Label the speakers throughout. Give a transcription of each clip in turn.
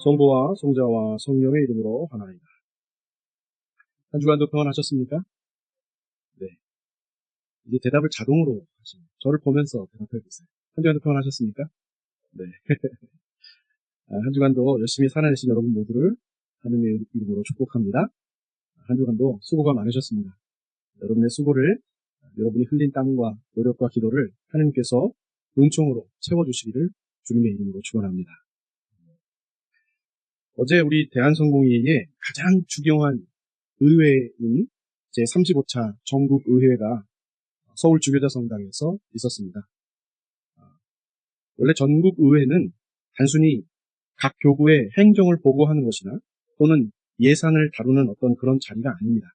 Speaker 1: 성부와 성자와 성령의 이름으로 하나이다. 한 주간도 평안하셨습니까? 네. 이제 대답을 자동으로 하시네요. 저를 보면서 대답해 주세요. 한 주간도 평안하셨습니까? 네. 한 주간도 열심히 살아내신 여러분 모두를 하느님의 이름으로 축복합니다. 한 주간도 수고가 많으셨습니다. 여러분의 수고를, 여러분이 흘린 땀과 노력과 기도를 하느님께서 은총으로 채워주시기를 주님의 이름으로 축원합니다. 어제 우리 대한성공회의 가장 중요한 의회인 제35차 전국의회가 서울 주교자성당에서 있었습니다. 원래 전국의회는 단순히 각 교구의 행정을 보고하는 것이나 또는 예산을 다루는 어떤 그런 자리가 아닙니다.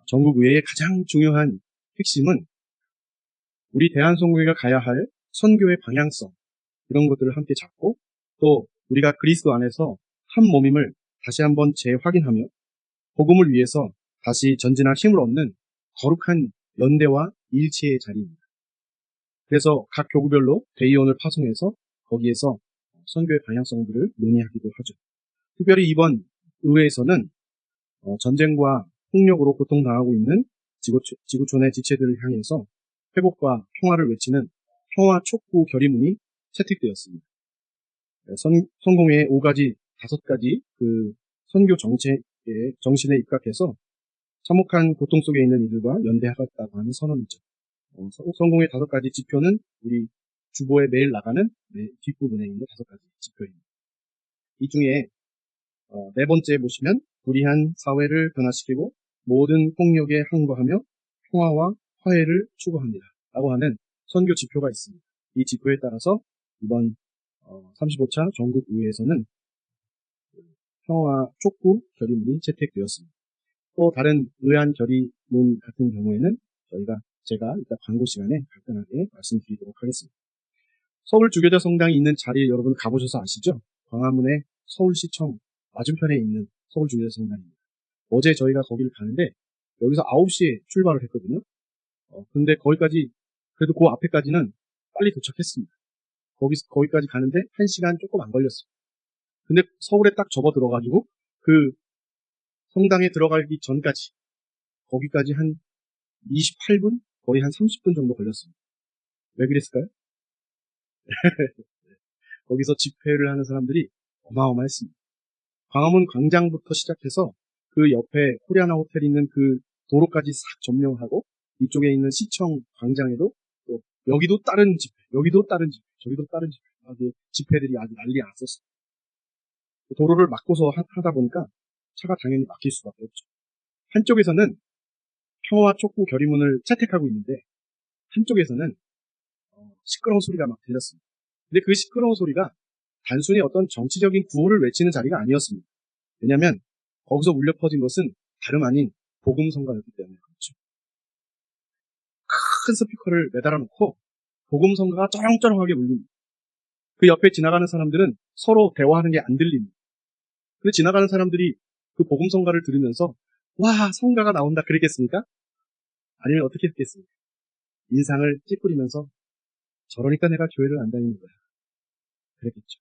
Speaker 1: 전국의회의 가장 중요한 핵심은 우리 대한성공회가 가야 할 선교의 방향성, 이런 것들을 함께 잡고 또 우리가 그리스도 안에서 한 몸임을 다시 한번 재확인하며 복음을 위해서 다시 전진할 힘을 얻는 거룩한 연대와 일치의 자리입니다. 그래서 각 교구별로 대의원을 파송해서 거기에서 선교의 방향성들을 논의하기도 하죠. 특별히 이번 의회에서는 전쟁과 폭력으로 고통당하고 있는 지구촌의 지체들을 향해서 회복과 평화를 외치는 평화 촉구 결의문이 채택되었습니다. 성공회의 5가지 그 선교 정신에 입각해서 참혹한 고통 속에 있는 이들과 연대하겠다고 하는 선언이죠. 성공의 5가지 지표는 우리 주보에 매일 나가는 뒷부분에 있는 5가지 지표입니다. 이 중에 네 번째 보시면 불의한 사회를 변화시키고 모든 폭력에 항거하며 평화와 화해를 추구합니다. 라고 하는 선교 지표가 있습니다. 이 지표에 따라서 이번 35차 전국의회에서는 평화 촉구 결의문이 채택되었습니다. 또 다른 의안 결의문 같은 경우에는 제가 이따 광고 시간에 간단하게 말씀드리도록 하겠습니다. 서울 주교자 성당이 있는 자리에 여러분 가보셔서 아시죠? 광화문의 서울시청 맞은편에 있는 서울 주교자 성당입니다. 어제 저희가 거기를 가는데 여기서 9시에 출발을 했거든요. 근데 거기까지 그래도 그 앞에까지는 빨리 도착했습니다. 거기까지 가는데 1시간 조금 안 걸렸어요. 근데 서울에 딱 접어 들어가지고 그 성당에 들어가기 전까지 거기까지 한 28분? 거의 한 30분 정도 걸렸습니다. 왜 그랬을까요? 거기서 집회를 하는 사람들이 어마어마했습니다. 광화문 광장부터 시작해서 그 옆에 코리아나 호텔 있는 그 도로까지 싹 점령하고 이쪽에 있는 시청 광장에도 또 여기도 다른 집회, 여기도 다른 집회, 저기도 다른 집회, 집회들이 아주 난리 났었어요. 도로를 막고서 하다 보니까 차가 당연히 막힐 수밖에 없죠. 한쪽에서는 평화 촉구 결의문을 채택하고 있는데 한쪽에서는 시끄러운 소리가 막 들렸습니다. 근데 그 시끄러운 소리가 단순히 어떤 정치적인 구호를 외치는 자리가 아니었습니다. 왜냐하면 거기서 울려 퍼진 것은 다름 아닌 복음성가였기 때문에 그렇죠. 큰 스피커를 매달아 놓고 복음성가가 쩌렁쩌렁하게 울립니다. 그 옆에 지나가는 사람들은 서로 대화하는 게 안 들립니다. 근데 지나가는 사람들이 그 복음성가를 들으면서 와, 성가가 나온다 그랬겠습니까? 아니면 어떻게 했겠습니까? 인상을 찌푸리면서 저러니까 내가 교회를 안 다니는 거야. 그랬겠죠.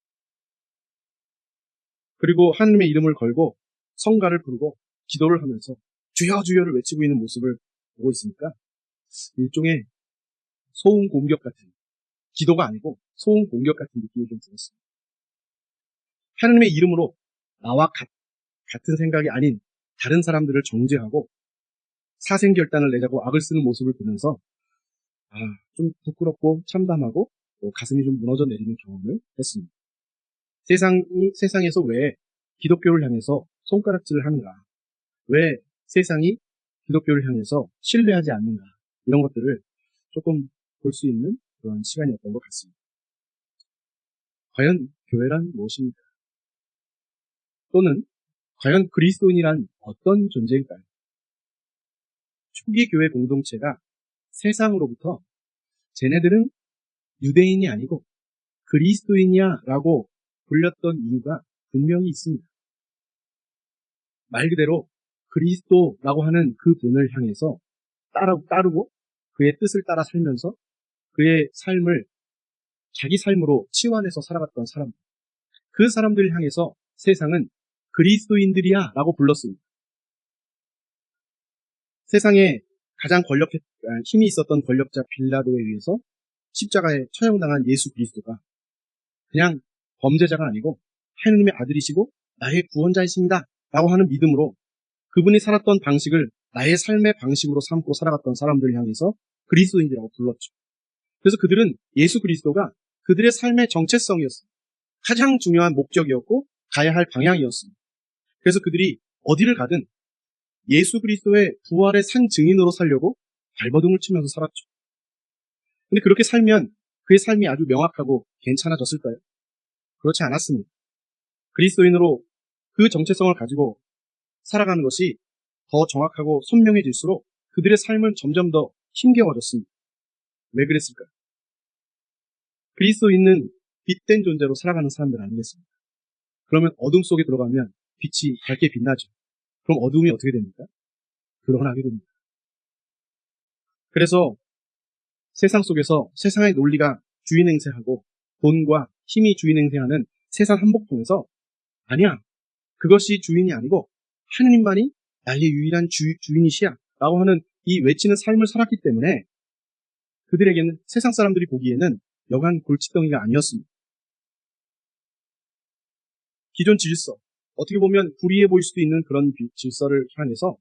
Speaker 1: 그리고 하나님의 이름을 걸고 성가를 부르고 기도를 하면서 주여 주여를 외치고 있는 모습을 보고 있으니까 일종의 소음 공격 같은, 기도가 아니고 소음 공격 같은 느낌이 좀 들었습니다. 하나님의 이름으로 나와 같은 생각이 아닌 다른 사람들을 정죄하고 사생결단을 내자고 악을 쓰는 모습을 보면서 좀 부끄럽고 참담하고 또 가슴이 좀 무너져 내리는 경험을 했습니다. 세상에서 왜 기독교를 향해서 손가락질을 하는가? 왜 세상이 기독교를 향해서 신뢰하지 않는가? 이런 것들을 조금 볼 수 있는 그런 시간이었던 것 같습니다. 과연 교회란 무엇입니까? 또는 과연 그리스도인이란 어떤 존재일까요? 초기 교회 공동체가 세상으로부터 쟤네들은 유대인이 아니고 그리스도인이야 라고 불렸던 이유가 분명히 있습니다. 말 그대로 그리스도라고 하는 그 분을 향해서 따르고 그의 뜻을 따라 살면서 그의 삶을 자기 삶으로 치환해서 살아갔던 사람들, 그 사람들을 향해서 세상은 그리스도인들이야 라고 불렀습니다. 세상에 가장 힘이 있었던 권력자 빌라도에 의해서 십자가에 처형당한 예수 그리스도가 그냥 범죄자가 아니고 하느님의 아들이시고 나의 구원자이십니다 라고 하는 믿음으로 그분이 살았던 방식을 나의 삶의 방식으로 삼고 살아갔던 사람들을 향해서 그리스도인이라고 불렀죠. 그래서 그들은 예수 그리스도가 그들의 삶의 정체성이었습니다. 가장 중요한 목적이었고 가야 할 방향이었습니다. 그래서 그들이 어디를 가든 예수 그리스도의 부활의 산 증인으로 살려고 발버둥을 치면서 살았죠. 근데 그렇게 살면 그의 삶이 아주 명확하고 괜찮아졌을까요? 그렇지 않았습니다. 그리스도인으로 그 정체성을 가지고 살아가는 것이 더 정확하고 선명해질수록 그들의 삶은 점점 더 힘겨워졌습니다. 왜 그랬을까요? 그리스도인은 빛된 존재로 살아가는 사람들 아니겠습니까? 그러면 어둠 속에 들어가면 빛이 밝게 빛나죠. 그럼 어둠이 어떻게 됩니까? 드러나게 됩니다. 그래서 세상 속에서 세상의 논리가 주인 행세하고 돈과 힘이 주인 행세하는 세상 한복판에서 아니야, 그것이 주인이 아니고 하느님만이 나의 유일한 주인이시야 라고 하는 이 외치는 삶을 살았기 때문에 그들에게는 세상 사람들이 보기에는 여간 골칫덩이가 아니었습니다. 기존 질서, 어떻게 보면 불의해 보일 수도 있는 그런 질서를 향해서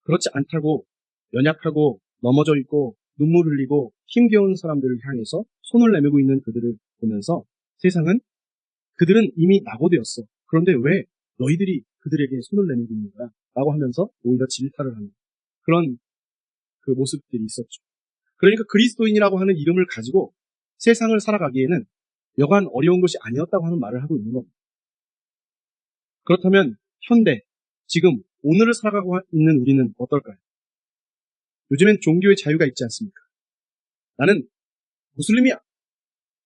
Speaker 1: 그렇지 않다고 연약하고 넘어져 있고 눈물 흘리고 힘겨운 사람들을 향해서 손을 내밀고 있는 그들을 보면서 세상은 그들은 이미 낙오되었어. 그런데 왜 너희들이 그들에게 손을 내밀고 있는 거야? 라고 하면서 오히려 질타를 하는 그런 그 모습들이 있었죠. 그러니까 그리스도인이라고 하는 이름을 가지고 세상을 살아가기에는 여간 어려운 것이 아니었다고 하는 말을 하고 있는 겁니다. 그렇다면 현대, 지금, 오늘을 살아가고 있는 우리는 어떨까요? 요즘엔 종교의 자유가 있지 않습니까? 나는 무슬림이야.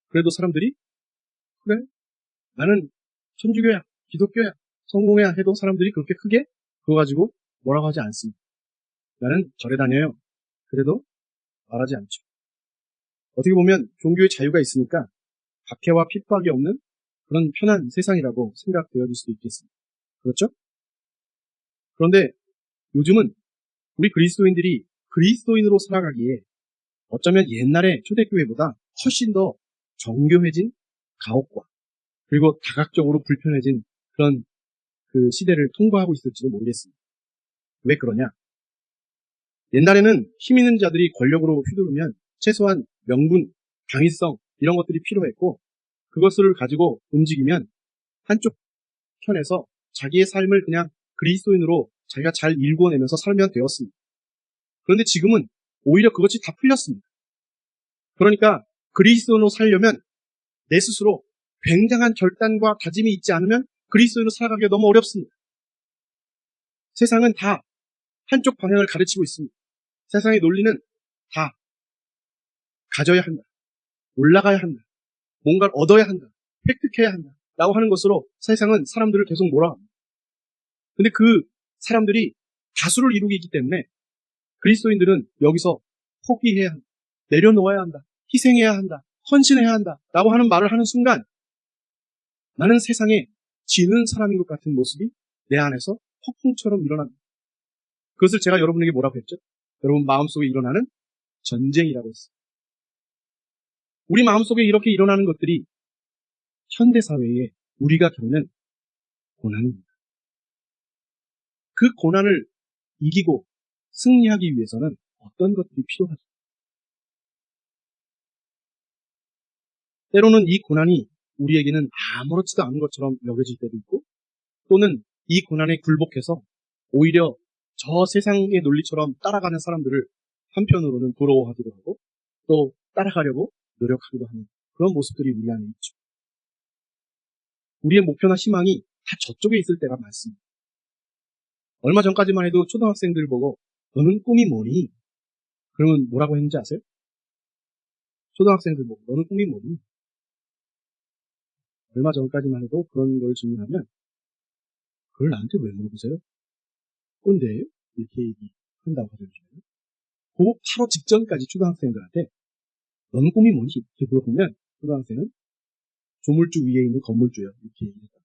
Speaker 1: 그래도 사람들이 그래? 나는 천주교야, 기독교야, 성공해야 해도 사람들이 그렇게 크게 그거 가지고 뭐라고 하지 않습니다. 나는 절에 다녀요. 그래도 말하지 않죠. 어떻게 보면 종교의 자유가 있으니까 박해와 핍박이 없는 그런 편한 세상이라고 생각되어질 수도 있겠습니다. 그렇죠? 그런데 요즘은 우리 그리스도인들이 그리스도인으로 살아가기에 어쩌면 옛날의 초대교회보다 훨씬 더 정교해진 가옥과 그리고 다각적으로 불편해진 그런 그 시대를 통과하고 있을지도 모르겠습니다. 왜 그러냐? 옛날에는 힘 있는 자들이 권력으로 휘두르면 최소한 명분, 당위성 이런 것들이 필요했고 그것을 가지고 움직이면 한쪽 편에서 자기의 삶을 그냥 그리스도인으로 자기가 잘 일궈내면서 살면 되었습니다. 그런데 지금은 오히려 그것이 다 풀렸습니다. 그러니까 그리스도인으로 살려면 내 스스로 굉장한 결단과 다짐이 있지 않으면 그리스도인으로 살아가기가 너무 어렵습니다. 세상은 다 한쪽 방향을 가르치고 있습니다. 세상의 논리는 다 가져야 한다. 올라가야 한다. 뭔가를 얻어야 한다. 획득해야 한다. 라고 하는 것으로 세상은 사람들을 계속 몰아갑니다. 근데 그 사람들이 다수를 이루고 있기 때문에 그리스도인들은 여기서 포기해야 한다. 내려놓아야 한다. 희생해야 한다. 헌신해야 한다. 라고 하는 말을 하는 순간 나는 세상에 지는 사람인 것 같은 모습이 내 안에서 폭풍처럼 일어납니다. 그것을 제가 여러분에게 뭐라고 했죠? 여러분 마음속에 일어나는 전쟁이라고 했어요. 우리 마음속에 이렇게 일어나는 것들이 현대사회에 우리가 겪는 고난입니다. 그 고난을 이기고 승리하기 위해서는 어떤 것들이 필요하죠? 때로는 이 고난이 우리에게는 아무렇지도 않은 것처럼 여겨질 때도 있고 또는 이 고난에 굴복해서 오히려 저 세상의 논리처럼 따라가는 사람들을 한편으로는 부러워하기도 하고 또 따라가려고 노력하기도 하는 그런 모습들이 우리 안에 있죠. 우리의 목표나 희망이 다 저쪽에 있을 때가 많습니다. 얼마 전까지만 해도 초등학생들 보고 너는 꿈이 뭐니? 그러면 뭐라고 했는지 아세요? 초등학생들 보고 너는 꿈이 뭐니? 얼마 전까지만 해도 그런 걸 질문하면 그걸 나한테 왜 물어보세요? 꼰대예요? 이렇게 얘기한다고 하잖아요. 그 바로 직전까지 초등학생들한테 너는 꿈이 뭐니? 이렇게 물어보면 초등학생은 조물주 위에 있는 건물주예요. 이렇게 얘기했다.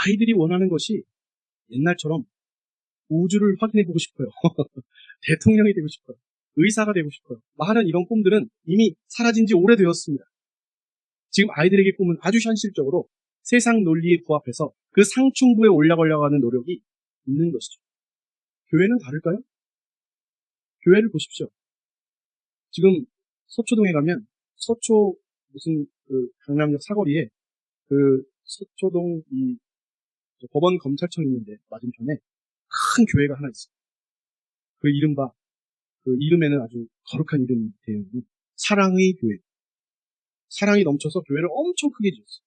Speaker 1: 아이들이 원하는 것이 옛날처럼 우주를 확인해보고 싶어요. 대통령이 되고 싶어요. 의사가 되고 싶어요. 많은 이런 꿈들은 이미 사라진 지 오래되었습니다. 지금 아이들에게 꿈은 아주 현실적으로 세상 논리에 부합해서 그 상층부에 올라가려고 하는 노력이 있는 것이죠. 교회는 다를까요? 교회를 보십시오. 지금 서초동에 가면 서초 무슨 그 강남역 사거리에 그 서초동 이 법원 검찰청 있는데 맞은편에 큰 교회가 하나 있어요. 그 이른바 그 이름에는 아주 거룩한 이름이 되어 있는 사랑의 교회. 사랑이 넘쳐서 교회를 엄청 크게 지었어요.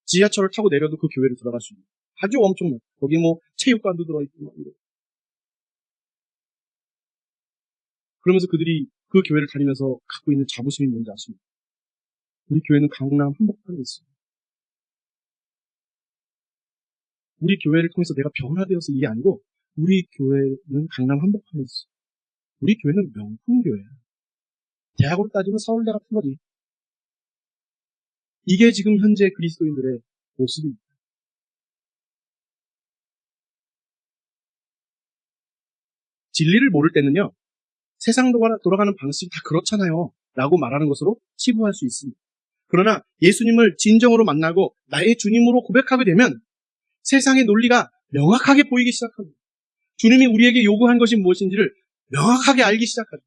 Speaker 1: 지하철을 타고 내려도 그 교회를 들어갈 수 있는 아주 엄청난 거기 뭐 체육관도 들어있고 막 이래. 그러면서 그들이 그 교회를 다니면서 갖고 있는 자부심이 뭔지 아십니까? 우리 교회는 강남 한복판에 있어요. 우리 교회를 통해서 내가 변화되어서 이게 아니고 우리 교회는 강남 한복판에 있어요. 우리 교회는 명품 교회야. 대학으로 따지면 서울대 같은 거지. 이게 지금 현재 그리스도인들의 모습입니다. 진리를 모를 때는요. 세상 돌아가는 방식이 다 그렇잖아요. 라고 말하는 것으로 치부할 수 있습니다. 그러나 예수님을 진정으로 만나고 나의 주님으로 고백하게 되면 세상의 논리가 명확하게 보이기 시작합니다. 주님이 우리에게 요구한 것이 무엇인지를 명확하게 알기 시작하죠.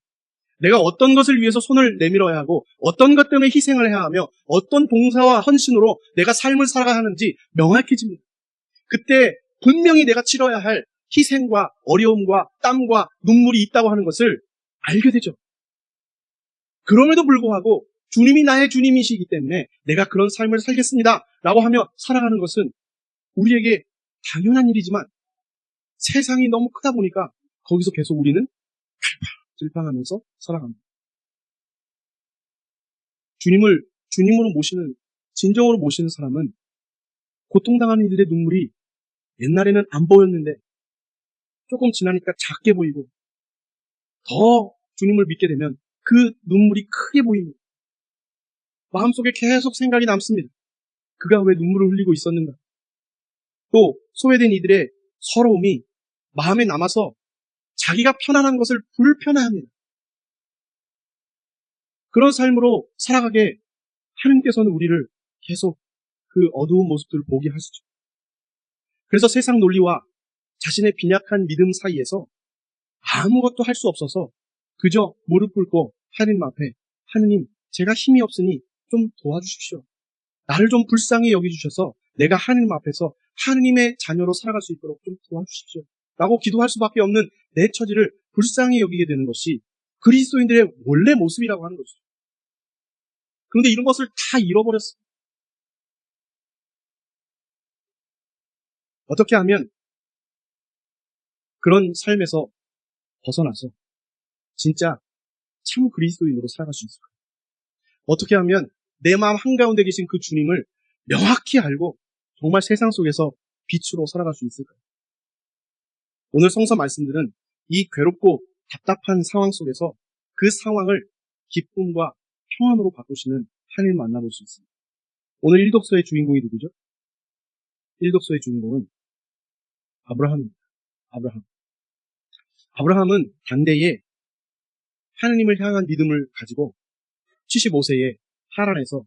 Speaker 1: 내가 어떤 것을 위해서 손을 내밀어야 하고 어떤 것 때문에 희생을 해야 하며 어떤 봉사와 헌신으로 내가 삶을 살아가야 하는지 명확해집니다. 그때 분명히 내가 치러야 할 희생과 어려움과 땀과 눈물이 있다고 하는 것을 알게 되죠. 그럼에도 불구하고 주님이 나의 주님이시기 때문에 내가 그런 삶을 살겠습니다 라고 하며 살아가는 것은 우리에게 당연한 일이지만 세상이 너무 크다 보니까 거기서 계속 우리는 갈팡질팡하면서 살아갑니다. 주님으로 모시는, 진정으로 모시는 사람은 고통당하는 이들의 눈물이 옛날에는 안 보였는데 조금 지나니까 작게 보이고 더 주님을 믿게 되면 그 눈물이 크게 보입니다. 마음속에 계속 생각이 남습니다. 그가 왜 눈물을 흘리고 있었는가? 또 소외된 이들의 서러움이 마음에 남아서 자기가 편안한 것을 불편해합니다. 그런 삶으로 살아가게 하나님께서는 우리를 계속 그 어두운 모습들을 보게 하시죠. 그래서 세상 논리와 자신의 빈약한 믿음 사이에서 아무것도 할 수 없어서 그저 무릎 꿇고 하나님 앞에 하느님 제가 힘이 없으니 좀 도와주십시오. 나를 좀 불쌍히 여겨주셔서 내가 하나님 앞에서 하느님의 자녀로 살아갈 수 있도록 좀 도와주십시오. 라고 기도할 수밖에 없는 내 처지를 불쌍히 여기게 되는 것이 그리스도인들의 원래 모습이라고 하는 것이죠. 그런데 이런 것을 다 잃어버렸습니다. 어떻게 하면 그런 삶에서 벗어나서 진짜 참 그리스도인으로 살아갈 수 있을까요? 어떻게 하면 내 마음 한가운데 계신 그 주님을 명확히 알고 정말 세상 속에서 빛으로 살아갈 수 있을까요? 오늘 성서 말씀들은 이 괴롭고 답답한 상황 속에서 그 상황을 기쁨과 평안으로 바꾸시는 하나님을 만나볼 수 있습니다. 오늘 일독서의 주인공이 누구죠? 일독서의 주인공은 아브라함입니다. 아브라함은 당대에 하나님을 향한 믿음을 가지고 75세에 하란에서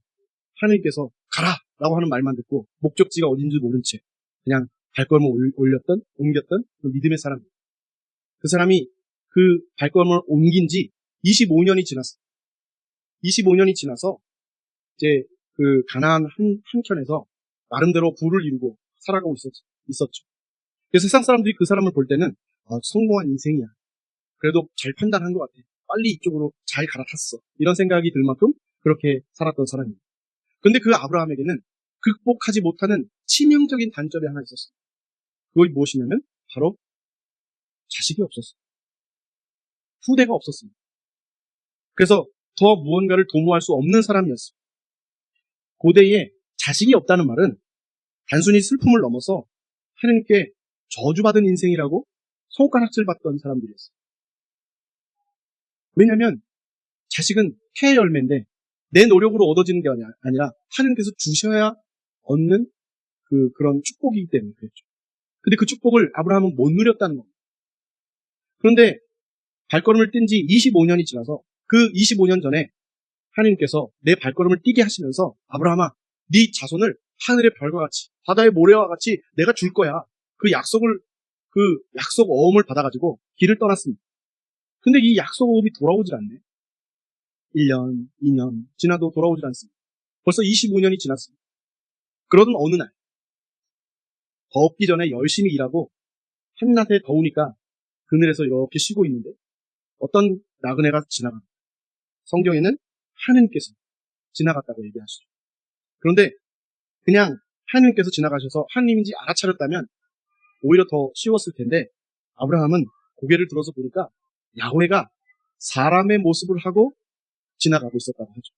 Speaker 1: 하나님께서 가라! 라고 하는 말만 듣고 목적지가 어딘지 모른 채 그냥 발걸음을 옮겼던 그 믿음의 사람입니다. 그 사람이 그 발걸음을 옮긴 지 25년이 지났어요. 25년이 지나서 이제 그 가나안 한켠에서 나름대로 부를 이루고 살아가고 있었죠. 그래서 세상 사람들이 그 사람을 볼 때는 성공한 인생이야. 그래도 잘 판단한 것 같아. 빨리 이쪽으로 잘 갈아탔어. 이런 생각이 들 만큼 그렇게 살았던 사람입니다. 그런데 그 아브라함에게는 극복하지 못하는 치명적인 단점이 하나 있었어요. 그것이 무엇이냐면 바로 자식이 없었어요. 후대가 없었습니다. 그래서 더 무언가를 도모할 수 없는 사람이었어요. 고대에 자식이 없다는 말은 단순히 슬픔을 넘어서 하나님께 저주받은 인생이라고 손가락질 받던 사람들이었어요. 왜냐하면 자식은 해의 열매인데 내 노력으로 얻어지는 게 아니라 하나님께서 주셔야 얻는 그런 축복이기 때문에 그랬죠. 근데 그 축복을 아브라함은 못 누렸다는 겁니다. 그런데 발걸음을 뗀 지 25년이 지나서 그 25년 전에 하나님께서 내 발걸음을 띄게 하시면서 아브라함아, 네 자손을 하늘의 별과 같이 바다의 모래와 같이 내가 줄 거야. 그 약속 어음을 받아가지고 길을 떠났습니다. 근데 이 약속 어음이 돌아오질 않네. 1년, 2년 지나도 돌아오질 않습니다. 벌써 25년이 지났습니다. 그러던 어느 날 덥기 전에 열심히 일하고 한낮에 더우니까 그늘에서 이렇게 쉬고 있는데 어떤 나그네가 지나갑니다. 성경에는 하느님께서 지나갔다고 얘기하시죠. 그런데 그냥 하느님께서 지나가셔서 하느님인지 알아차렸다면 오히려 더 쉬웠을 텐데 아브라함은 고개를 들어서 보니까 야훼가 사람의 모습을 하고 지나가고 있었다고 하죠.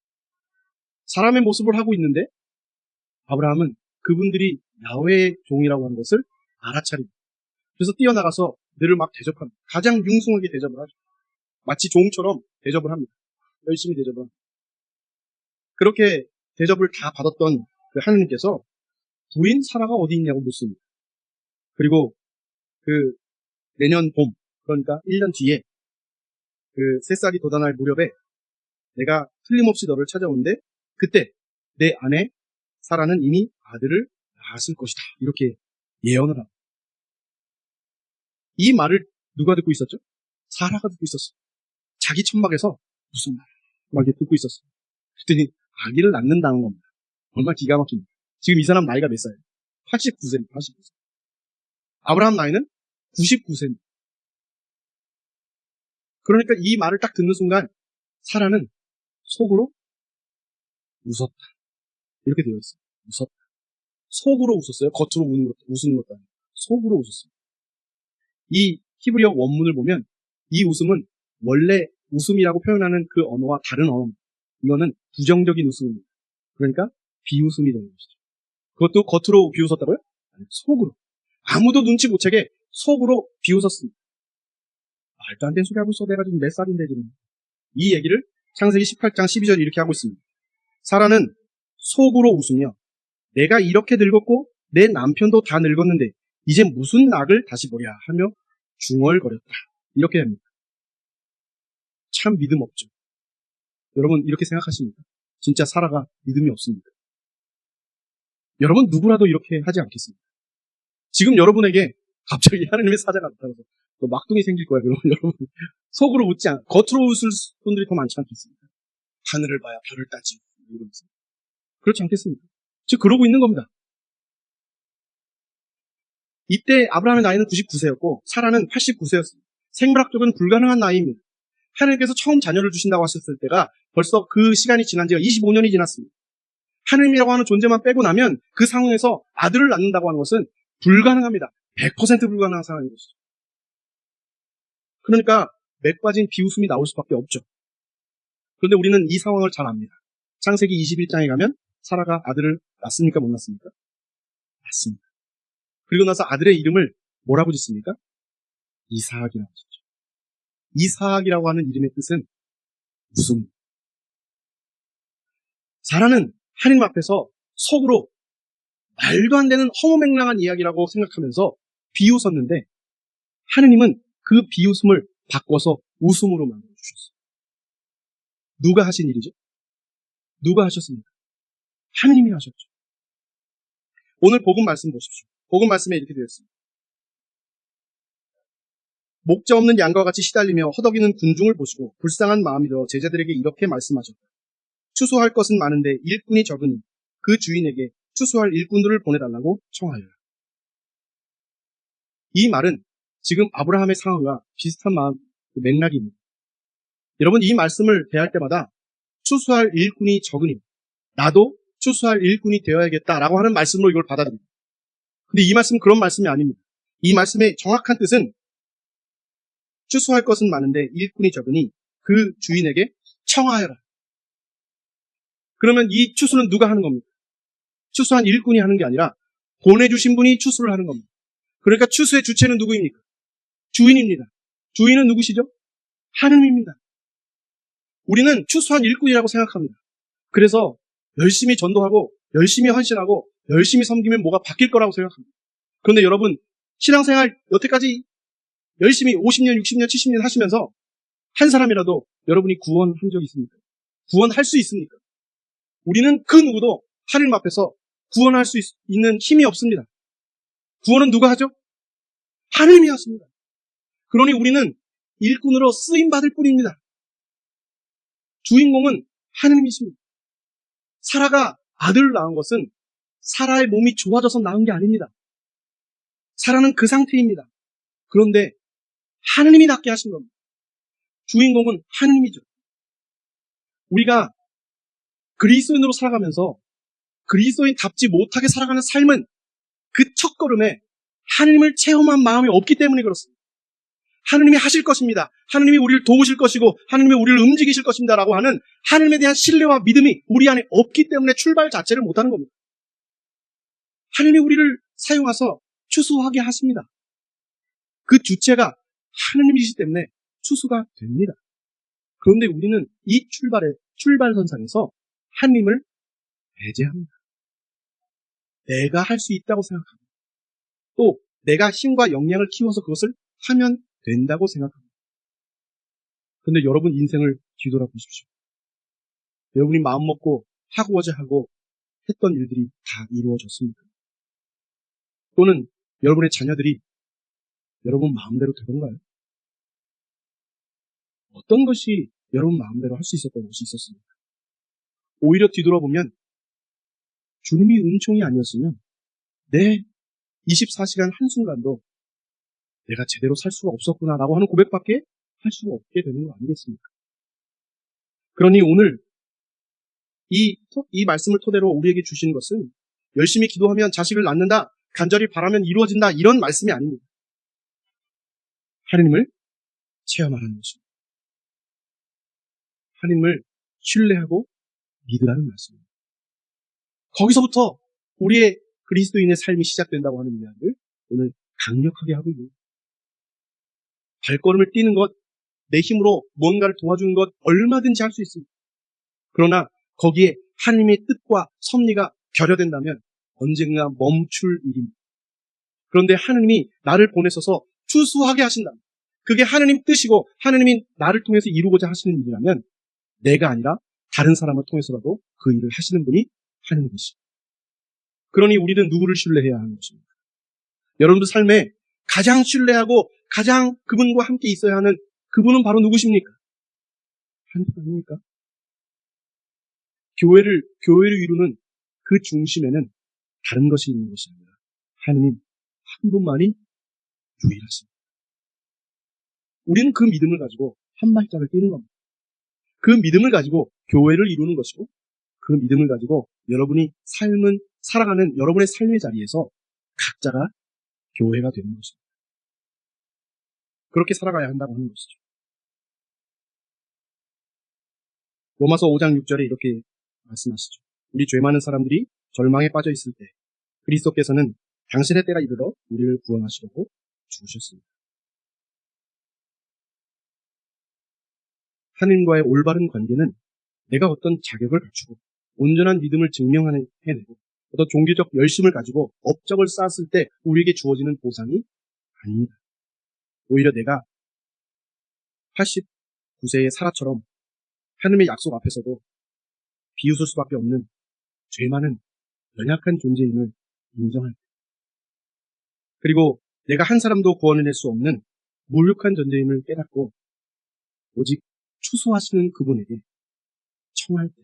Speaker 1: 사람의 모습을 하고 있는데 아브라함은 그분들이 야훼의 종이라고 하는 것을 알아차립니다. 그래서 뛰어나가서 그들을 막 대접합니다. 가장 융숭하게 대접을 하죠. 마치 종처럼 대접을 합니다. 열심히 대접을 합니다. 그렇게 대접을 다 받았던 그 하느님께서 부인 사라가 어디 있냐고 묻습니다. 그리고 그 내년 봄, 그러니까 1년 뒤에 그 3살이 도단할 무렵에 내가 틀림없이 너를 찾아오는데 그때 내 아내 사라는 이미 아들을 낳았을 것이다. 이렇게 예언을 합니다. 이 말을 누가 듣고 있었죠? 사라가 듣고 있었어요. 자기 천막에서 무슨 말? 막 이렇게 듣고 있었어요. 그랬더니 아기를 낳는다는 겁니다. 얼마나 기가 막힙니다. 지금 이 사람 나이가 몇 살이에요? 89세입니다. 89세. 아브라함 나이는 99세입니다. 그러니까 이 말을 딱 듣는 순간 사라는 속으로 웃었다. 이렇게 되어 있어요. 웃었다. 속으로 웃었어요. 겉으로 웃는 것도 아니고 속으로 웃었어요. 이 히브리어 원문을 보면 이 웃음은 원래 웃음이라고 표현하는 그 언어와 다른 언어입니다. 이거는 부정적인 웃음입니다. 그러니까 비웃음이 되는 것이죠. 그것도 겉으로 비웃었다고요? 아니, 속으로. 아무도 눈치 못 채게 속으로 비웃었습니다. 말도 안 되는 소리 하고 있어. 내가 지금 몇 살인데 지금. 이 얘기를 창세기 18장 12절 이렇게 하고 있습니다. 사라는 속으로 웃으며 내가 이렇게 늙었고 내 남편도 다 늙었는데 이제 무슨 낙을 다시 보랴 하며 중얼거렸다. 이렇게 합니다. 참 믿음 없죠. 여러분 이렇게 생각하십니까? 진짜 사라가 믿음이 없습니다. 여러분 누구라도 이렇게 하지 않겠습니까? 지금 여러분에게 갑자기 하나님의 사자가 나타나서 또 막둥이 생길 거야. 그러면 여러분 속으로 웃지 않아. 겉으로 웃을 분들이 더 많지 않겠습니까? 하늘을 봐야 별을 따지고 이러면서. 그렇지 않겠습니까? 즉 그러고 있는 겁니다. 이때 아브라함의 나이는 99세였고 사라는 89세였습니다. 생물학적으로는 불가능한 나이입니다. 하나님께서 처음 자녀를 주신다고 하셨을 때가 벌써 그 시간이 지난 지가 25년이 지났습니다. 하나님이라고 하는 존재만 빼고 나면 그 상황에서 아들을 낳는다고 하는 것은 불가능합니다. 100% 불가능한 상황인 것이죠. 그러니까 맥 빠진 비웃음이 나올 수밖에 없죠. 그런데 우리는 이 상황을 잘 압니다. 창세기 21장에 가면 사라가 아들을 낳습니까? 못 낳습니까? 낳습니다. 그리고 나서 아들의 이름을 뭐라고 짓습니까? 이삭이라고 짓죠. 이삭이라고 하는 이름의 뜻은 웃음. 사라는 하나님 앞에서 속으로 말도 안 되는 허무맹랑한 이야기라고 생각하면서 비웃었는데 하느님은 그 비웃음을 바꿔서 웃음으로 만들어주셨어요. 누가 하신 일이죠? 누가 하셨습니까? 하느님이 하셨죠. 오늘 복음 말씀 보십시오. 복음 말씀에 이렇게 되어 있습니다. 목자 없는 양과 같이 시달리며 허덕이는 군중을 보시고 불쌍한 마음이 들어 제자들에게 이렇게 말씀하셨다. 추수할 것은 많은데 일꾼이 적으니 그 주인에게 추수할 일꾼들을 보내달라고 청하여라. 이 말은 지금 아브라함의 상황과 비슷한 맥락입니다. 여러분 이 말씀을 대할 때마다 추수할 일꾼이 적으니 나도 추수할 일꾼이 되어야겠다라고 하는 말씀으로 이걸 받아들입니다. 근데 이 말씀은 그런 말씀이 아닙니다. 이 말씀의 정확한 뜻은 추수할 것은 많은데 일꾼이 적으니 그 주인에게 청하여라. 그러면 이 추수는 누가 하는 겁니까? 추수한 일꾼이 하는 게 아니라 보내주신 분이 추수를 하는 겁니다. 그러니까 추수의 주체는 누구입니까? 주인입니다. 주인은 누구시죠? 하느님입니다. 우리는 추수한 일꾼이라고 생각합니다. 그래서 열심히 전도하고 열심히 헌신하고 열심히 섬기면 뭐가 바뀔 거라고 생각합니다. 그런데 여러분, 신앙생활 여태까지 열심히 50년, 60년, 70년 하시면서 한 사람이라도 여러분이 구원한 적 있습니까? 구원할 수 있습니까? 우리는 그 누구도 하나님 앞에서 구원할 수 있는 힘이 없습니다. 구원은 누가 하죠? 하나님이 하십니다. 그러니 우리는 일꾼으로 쓰임받을 뿐입니다. 주인공은 하나님이십니다. 사라가 아들을 낳은 것은 사라의 몸이 좋아져서 낳은 게 아닙니다. 사라는 그 상태입니다. 그런데 하나님이 낳게 하신 겁니다. 주인공은 하나님이죠. 우리가 그리스도인으로 살아가면서 그리스도인답지 못하게 살아가는 삶은 그 첫걸음에 하나님을 체험한 마음이 없기 때문에 그렇습니다. 하나님이 하실 것입니다. 하나님이 우리를 도우실 것이고 하나님이 우리를 움직이실 것입니다 라고 하는 하나님에 대한 신뢰와 믿음이 우리 안에 없기 때문에 출발 자체를 못하는 겁니다. 하나님이 우리를 사용하셔서 추수하게 하십니다. 그 주체가 하나님이시기 때문에 추수가 됩니다. 그런데 우리는 이 출발선상에서 하나님을 배제합니다. 내가 할 수 있다고 생각합니다. 또 내가 힘과 역량을 키워서 그것을 하면 된다고 생각합니다. 그런데 여러분 인생을 뒤돌아보십시오. 여러분이 마음먹고 하고자 하고 했던 일들이 다 이루어졌습니까? 또는 여러분의 자녀들이 여러분 마음대로 되던가요? 어떤 것이 여러분 마음대로 할 수 있었던 것이 있었습니까? 오히려 뒤돌아보면 주님이 은총이 아니었으면 내 24시간 한순간도 내가 제대로 살 수가 없었구나라고 하는 고백밖에 할 수가 없게 되는 거 아니겠습니까? 그러니 오늘 이 말씀을 토대로 우리에게 주신 것은 열심히 기도하면 자식을 낳는다, 간절히 바라면 이루어진다 이런 말씀이 아닙니다. 하나님을 체험하라는 것입니다. 하나님을 신뢰하고 믿으라는 말씀입니다. 거기서부터 우리의 그리스도인의 삶이 시작된다고 하는 이야기를 오늘 강력하게 하고 있습니다. 발걸음을 뛰는 것, 내 힘으로 무언가를 도와주는 것 얼마든지 할 수 있습니다. 그러나 거기에 하나님의 뜻과 섭리가 결여된다면 언젠가 멈출 일입니다. 그런데 하나님이 나를 보내셔서 추수하게 하신다. 그게 하나님 뜻이고 하나님이 나를 통해서 이루고자 하시는 일이라면 내가 아니라 다른 사람을 통해서라도 그 일을 하시는 분이 하나님이십니다. 그러니 우리는 누구를 신뢰해야 하는 것입니까? 여러분들 삶에 가장 신뢰하고 가장 그분과 함께 있어야 하는 그분은 바로 누구십니까? 하나님 아닙니까? 교회를 이루는 그 중심에는 다른 것이 있는 것이 아니라 하나님 한 분만이 유일하십니다. 우리는 그 믿음을 가지고 한 발짝을 뛰는 겁니다. 그 믿음을 가지고 교회를 이루는 것이고 그 믿음을 가지고 여러분이 살아가는 여러분의 삶의 자리에서 각자가 교회가 되는 것입니다. 그렇게 살아가야 한다고 하는 것이죠. 로마서 5장 6절에 이렇게 말씀하시죠. 우리 죄 많은 사람들이 절망에 빠져 있을 때 그리스도께서는 당신의 때가 이르러 우리를 구원하시려고 죽으셨습니다. 하나님과의 올바른 관계는 내가 어떤 자격을 갖추고 온전한 믿음을 증명해내고 어떤 종교적 열심을 가지고 업적을 쌓았을 때 우리에게 주어지는 보상이 아닙니다. 오히려 내가 89세의 사라처럼 하나님의 약속 앞에서도 비웃을 수밖에 없는 죄 많은 연약한 존재임을 인정할 때, 그리고 내가 한 사람도 구원을 낼 수 없는 무력한 존재임을 깨닫고 오직 추수하시는 그분에게 청할 때,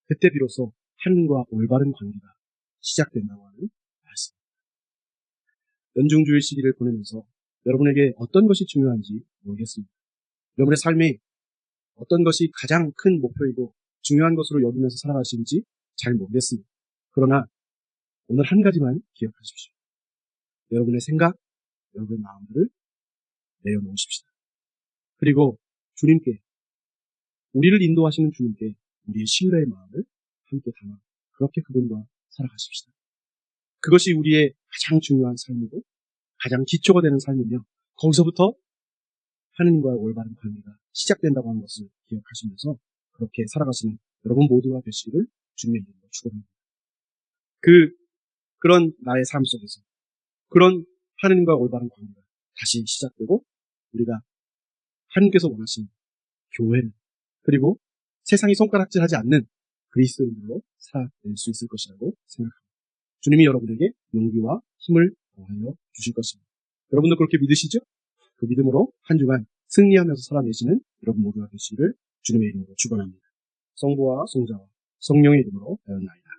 Speaker 1: 그때 비로소 하나님과 올바른 관계가 시작된다고 하는 말씀입니다. 연중주일 시기를 보내면서 여러분에게 어떤 것이 중요한지 모르겠습니다. 여러분의 삶에 어떤 것이 가장 큰 목표이고 중요한 것으로 여기면서 살아가시는지 잘 모르겠습니다. 그러나 오늘 한 가지만 기억하십시오. 여러분의 생각, 여러분의 마음들을 내려놓으십시다. 그리고 주님께, 우리를 인도하시는 주님께 우리의 신뢰의 마음을 함께 담아 그렇게 그분과 살아가십시다. 그것이 우리의 가장 중요한 삶이고 가장 기초가 되는 삶이며 거기서부터 하느님과의 올바른 관계가 시작된다고 하는 것을 기억하시면서 그렇게 살아가시는 여러분 모두가 되시기를 주님의 이름으로 축원합니다. 그런 나의 삶 속에서 그런 하느님과 올바른 관계가 다시 시작되고 우리가 하나님께서 원하시는 교회를 그리고 세상이 손가락질하지 않는 그리스도인으로 살아낼 수 있을 것이라고 생각합니다. 주님이 여러분에게 용기와 힘을 더하여 주실 것입니다. 여러분도 그렇게 믿으시죠? 그 믿음으로 한 주간 승리하면서 살아내시는 여러분 모두가 되시기를 주님의 이름으로 축원합니다. 성부와 성자와 성령의 이름으로 배웠나이다.